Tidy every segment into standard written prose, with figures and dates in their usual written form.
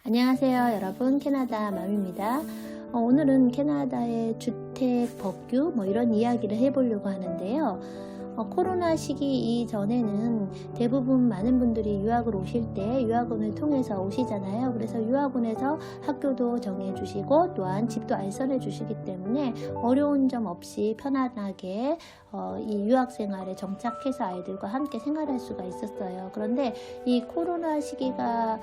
안녕하세요 여러분, 캐나다 맘입니다. 오늘은 캐나다의 주택 법규 이런 이야기를 해보려고 하는데요. 코로나 시기 이전에는 대부분 많은 분들이 유학을 오실 때 유학원을 통해서 오시잖아요. 그래서 유학원에서 학교도 정해주시고 또한 집도 알선해 주시기 때문에 어려운 점 없이 편안하게 이 유학 생활에 정착해서 아이들과 함께 생활할 수가 있었어요. 그런데 이 코로나 시기가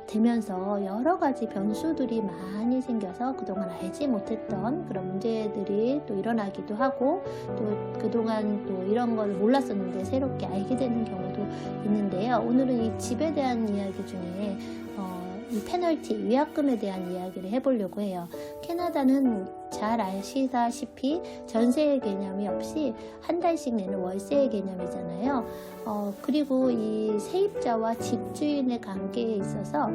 되면서 여러 가지 변수들이 많이 생겨서 그동안 알지 못했던 그런 문제들이 또 일어나기도 하고, 또 그동안 또 이런 걸 몰랐었는데 새롭게 알게 되는 경우도 있는데요. 오늘은 이 집에 대한 이야기 중에 이 페널티, 위약금에 대한 이야기를 해보려고 해요. 캐나다는 잘 아시다시피 전세의 개념이 없이 한 달씩 내는 월세의 개념이잖아요. 그리고 이 세입자와 집주인의 관계에 있어서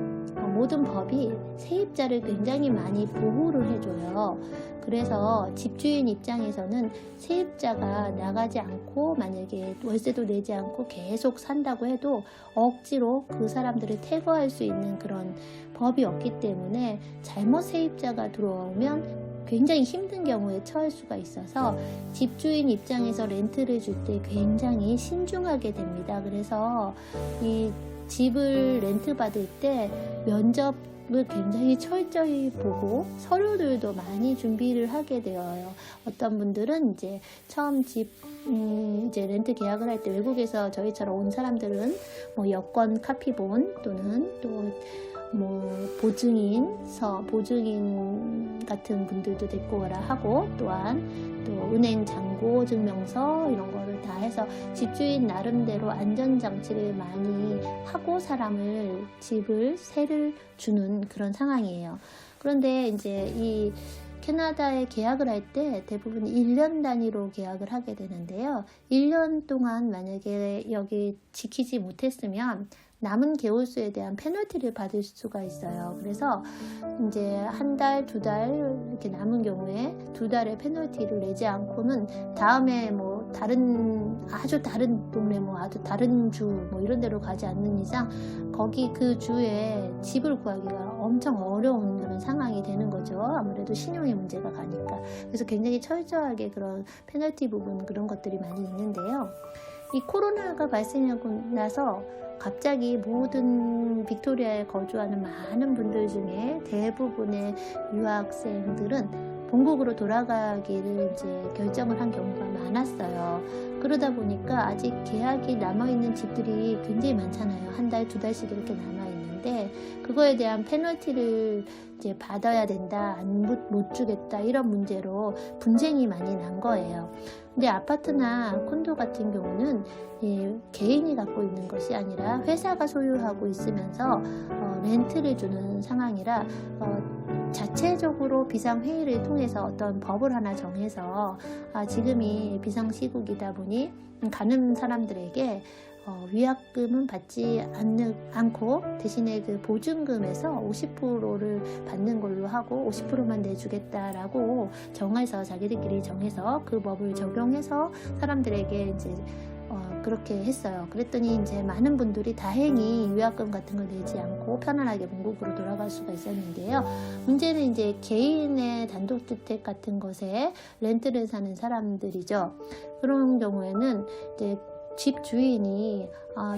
모든 법이 세입자를 굉장히 많이 보호를 해줘요. 그래서 집주인 입장에서는 세입자가 나가지 않고 만약에 월세도 내지 않고 계속 산다고 해도 억지로 그 사람들을 퇴거할 수 있는 그런 법이 없기 때문에 잘못 세입자가 들어오면 굉장히 힘든 경우에 처할 수가 있어서 집주인 입장에서 렌트를 줄 때 굉장히 신중하게 됩니다. 그래서 이 집을 렌트 받을 때 면접을 굉장히 철저히 보고 서류들도 많이 준비를 하게 되어요. 어떤 분들은 이제 처음 집 이제 렌트 계약을 할 때 외국에서 저희처럼 온 사람들은 여권 카피본 또는 또 보증인 같은 분들도 데리고 오라 하고, 또한 또 은행 잔고 증명서 이런 거를 다 해서 집주인 나름대로 안전장치를 많이 하고 집을 세를 주는 그런 상황이에요. 그런데 이제 이 캐나다에 계약을 할 때 대부분 1년 단위로 계약을 하게 되는데요. 1년 동안 만약에 여기 지키지 못했으면 남은 개월수에 대한 페널티를 받을 수가 있어요. 그래서 이제 한 달, 두 달 이렇게 남은 경우에 두 달의 페널티를 내지 않고는 다음에 아주 다른 동네 아주 다른 주 이런 데로 가지 않는 이상 거기 그 주에 집을 구하기가 엄청 어려운 그런 상황이 되는 거죠. 아무래도 신용의 문제가 가니까. 그래서 굉장히 철저하게 그런 페널티 부분 그런 것들이 많이 있는데요. 이 코로나가 발생하고 나서 갑자기 모든 빅토리아에 거주하는 많은 분들 중에 대부분의 유학생들은 본국으로 돌아가기를 이제 결정을 한 경우가 많았어요. 그러다 보니까 아직 계약이 남아있는 집들이 굉장히 많잖아요. 한 달, 두 달씩 이렇게 남아있는데 그거에 대한 페널티를 이제 받아야 된다, 못 주겠다 이런 문제로 분쟁이 많이 난 거예요. 근데 아파트나 콘도 같은 경우는 개인이 갖고 있는 것이 아니라 회사가 소유하고 있으면서 렌트를 주는 상황이라 자체적으로 비상회의를 통해서 어떤 법을 하나 정해서 지금이 비상시국이다 보니 가는 사람들에게 위약금은 받지 않고 대신에 그 보증금에서 50%를 받는 걸로 하고 50%만 내주겠다라고 자기들끼리 정해서 그 법을 적용해서 사람들에게 이제 그렇게 했어요. 그랬더니 이제 많은 분들이 다행히 위약금 같은 걸 내지 않고 편안하게 본국으로 돌아갈 수가 있었는데요. 문제는 이제 개인의 단독주택 같은 것에 렌트를 사는 사람들이죠. 그런 경우에는 이제 집 주인이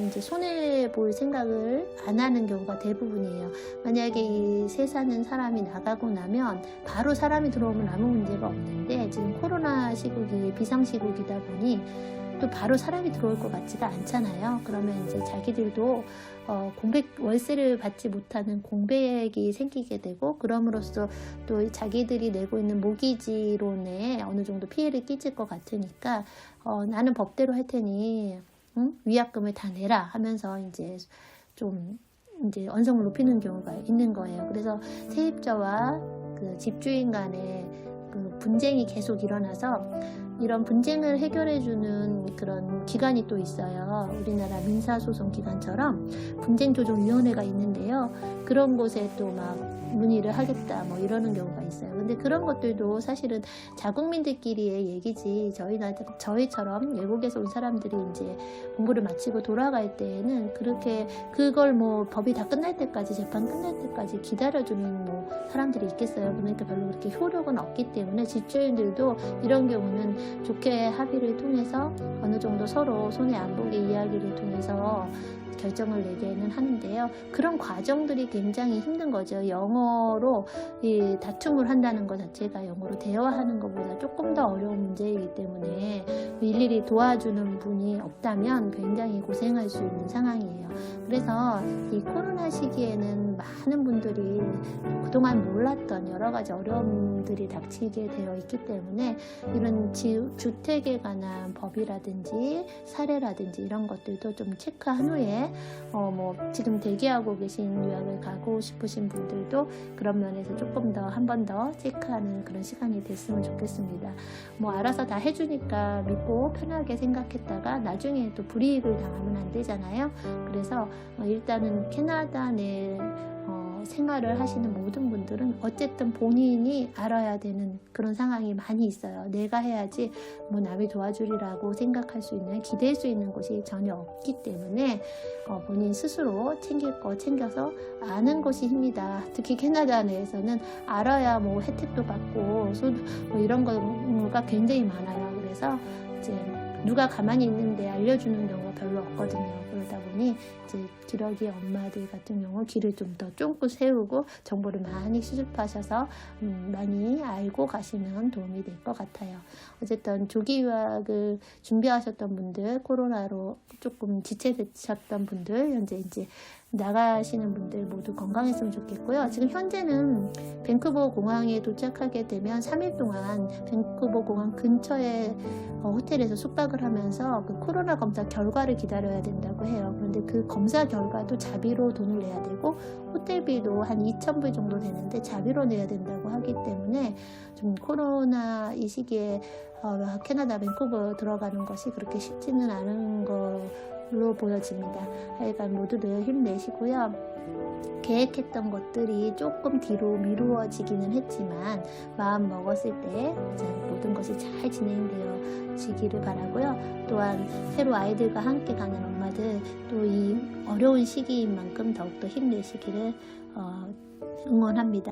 이제 손해 볼 생각을 안 하는 경우가 대부분이에요. 만약에 이 세 사는 사람이 나가고 나면 바로 사람이 들어오면 아무 문제가 없는데 지금 코로나 시국이 비상시국이다 보니 또 바로 사람이 들어올 것 같지가 않잖아요. 그러면 이제 자기들도 월세를 받지 못하는 공백이 생기게 되고, 그럼으로써 또 자기들이 내고 있는 모기지론에 어느 정도 피해를 끼칠 것 같으니까 나는 법대로 할 테니 위약금을 다 내라 하면서 이제 좀 이제 언성을 높이는 경우가 있는 거예요. 그래서 세입자와 그 집주인 간의 그 분쟁이 계속 일어나서 이런 분쟁을 해결해주는 그런 기관이 또 있어요. 우리나라 민사소송기관처럼 분쟁조정위원회가 있는데요. 그 그런 곳에 또 막 문의를 하겠다 뭐 이러는 경우가 있어요. 근데 그런 것들도 사실은 자국민들끼리의 얘기지, 저희처럼 외국에서 온 사람들이 이제 공부를 마치고 돌아갈 때에는 그렇게 그걸 뭐 법이 다 끝날 때까지, 재판 끝날 때까지 기다려주는 뭐 사람들이 있겠어요. 그러니까 별로 그렇게 효력은 없기 때문에 집주인들도 이런 경우는 좋게 합의를 통해서 어느 정도 서로 손해 안 보게 이야기를 통해서 결정을 내게는 하는데요. 그런 과정들이 굉장히 힘든 거죠. 영어로 이 다툼을 한다는 것 자체가 영어로 대화하는 것보다 조금 더 어려운 문제이기 때문에 일일이 도와주는 분이 없다면 굉장히 고생할 수 있는 상황이에요. 그래서 이 코로나 시기에는 많은 분들이 그동안 몰랐던 여러 가지 어려움들이 닥치게 되어 있기 때문에 이런 주택에 관한 법이라든지 사례라든지 이런 것들도 좀 체크한 후에 뭐 지금 대기하고 계신 유학을 가고 싶으신 분들도 그런 면에서 조금 더 한 번 더 체크하는 그런 시간이 됐으면 좋겠습니다. 뭐 알아서 다 해주니까 믿고 편하게 생각했다가 나중에 또 불이익을 당하면 안 되잖아요. 그래서 일단은 캐나다 내 생활을 하시는 모든 분들은 어쨌든 본인이 알아야 되는 그런 상황이 많이 있어요. 내가 해야지 뭐 남이 도와주리라고 생각할 수 있는, 기댈 수 있는 곳이 전혀 없기 때문에 본인 스스로 챙길 거 챙겨서 아는 것이 힘이다. 특히 캐나다 내에서는 알아야 뭐 혜택도 받고 뭐 이런 거가 굉장히 많아요. 그래서 이제 누가 가만히 있는데 알려주는 경우가 별로 없거든요. 그러다 보니 이제 기러기 엄마들 같은 경우 귀를 좀 더 쫑긋 세우고 정보를 많이 수집하셔서 많이 알고 가시면 도움이 될 것 같아요. 어쨌든 조기 유학을 준비하셨던 분들, 코로나로 조금 지체되셨던 분들, 현재 이제 나가시는 분들 모두 건강했으면 좋겠고요. 지금 현재는 밴쿠버 공항에 도착하게 되면 3일 동안 밴쿠버 공항 근처에 호텔에서 숙박을 하면서 그 코로나 검사 결과를 기다려야 된다고 해요. 그런데 그 검사 결과도 자비로 돈을 내야 되고 호텔비도 한 2,000불 정도 되는데 자비로 내야 된다고 하기 때문에 좀 코로나 이 시기에 캐나다 밴쿠버 들어가는 것이 그렇게 쉽지는 않은 걸로 보여집니다. 하여간 모두들 힘내시고요. 계획했던 것들이 조금 뒤로 미루어지기는 했지만 마음 먹었을 때 모든 것이 잘 진행되어지기를 바라고요. 또한 새로 아이들과 함께 가는 엄마들 또 이 어려운 시기인 만큼 더욱더 힘내시기를 응원합니다.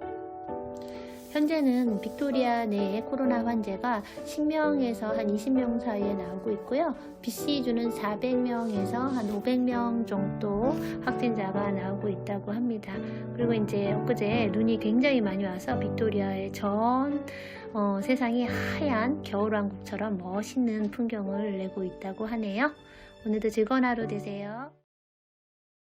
현재는 빅토리아 내에 코로나 환자가 10명에서 한 20명 사이에 나오고 있고요. BC주는 400명에서 한 500명 정도 확진자가 나오고 있다고 합니다. 그리고 이제 엊그제 눈이 굉장히 많이 와서 빅토리아의 전 세상이 하얀 겨울왕국처럼 멋있는 풍경을 내고 있다고 하네요. 오늘도 즐거운 하루 되세요.